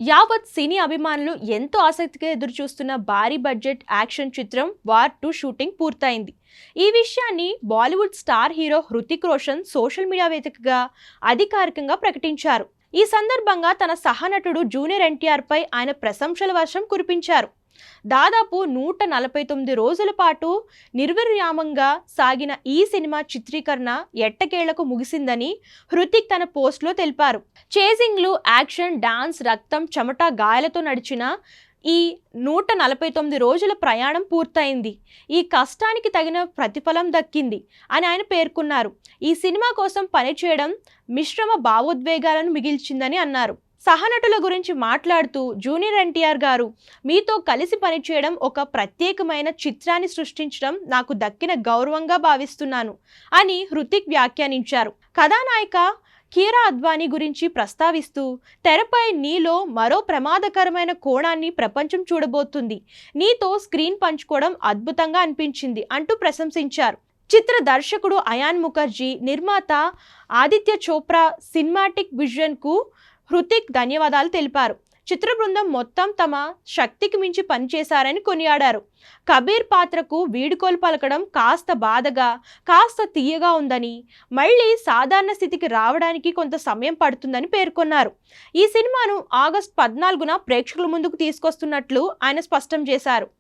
యావత్ సినీ అభిమానులు ఎంతో ఆసక్తిగా ఎదురుచూస్తున్న భారీ బడ్జెట్ యాక్షన్ చిత్రం వార్ 2 షూటింగ్ పూర్తయింది. ఈ విషయాన్ని Bollywood star hero Hrithik Roshan social media వేదికగా అధికారికంగా ప్రకటించారు. ఈ సందర్భంగా తన సహనటుడు జూనియర్ ఎన్టీఆర్ పై ఆయన ప్రశంసల వర్షం కురిపించారు. దాదాపు 149 రోజుల పాటు నిర్విరామంగా సాగిన ఈ సినిమా చిత్రీకరణ ఎట్టకేలకు ముగిసిందని హృతిక్ తన పోస్ట్లో తెలిపారు. చేజింగ్లు, యాక్షన్, డాన్స్, రక్తం, చెమట, గాయాలతో నడిచిన ఈ 149 రోజుల ప్రయాణం పూర్తయింది. ఈ కష్టానికి తగిన ప్రతిఫలం దక్కింది అని ఆయన పేర్కొన్నారు. ఈ సినిమా కోసం పనిచేయడం మిశ్రమ భావోద్వేగాలను మిగిల్చిందని అన్నారు. సహనటుల గురించి మాట్లాడుతూ జూనియర్ ఎన్టీఆర్ గారు, మీతో కలిసి పనిచేయడం, ఒక ప్రత్యేకమైన చిత్రాన్ని సృష్టించడం నాకు దక్కిన గౌరవంగా భావిస్తున్నాను అని హృతిక్ వ్యాఖ్యానించారు. కథానాయిక కీరా అద్వానీ గురించి ప్రస్తావిస్తూ, తెరపై నీలో మరో ప్రమాదకరమైన కోణాన్ని ప్రపంచం చూడబోతుంది. నీతో స్క్రీన్ పంచుకోవడం అద్భుతంగా అనిపించింది అంటూ ప్రశంసించారు. చిత్ర దర్శకుడు అయాన్ ముఖర్జీ, నిర్మాత ఆదిత్య చోప్రా, సినిమాటిక్ విజన్కు హృతిక్ ధన్యవాదాలు తెలిపారు. చిత్ర బృందం మొత్తం తమ శక్తికి మించి పనిచేశారని కొనియాడారు. కబీర్ పాత్రకు వీడుకోలు పలకడం కాస్త బాధగా, కాస్త తీయగా ఉందని, మళ్ళీ సాధారణ స్థితికి రావడానికి కొంత సమయం పడుతుందని పేర్కొన్నారు. ఈ సినిమాను ఆగస్టు 14న ప్రేక్షకుల ముందుకు తీసుకొస్తున్నట్లు ఆయన స్పష్టం చేశారు.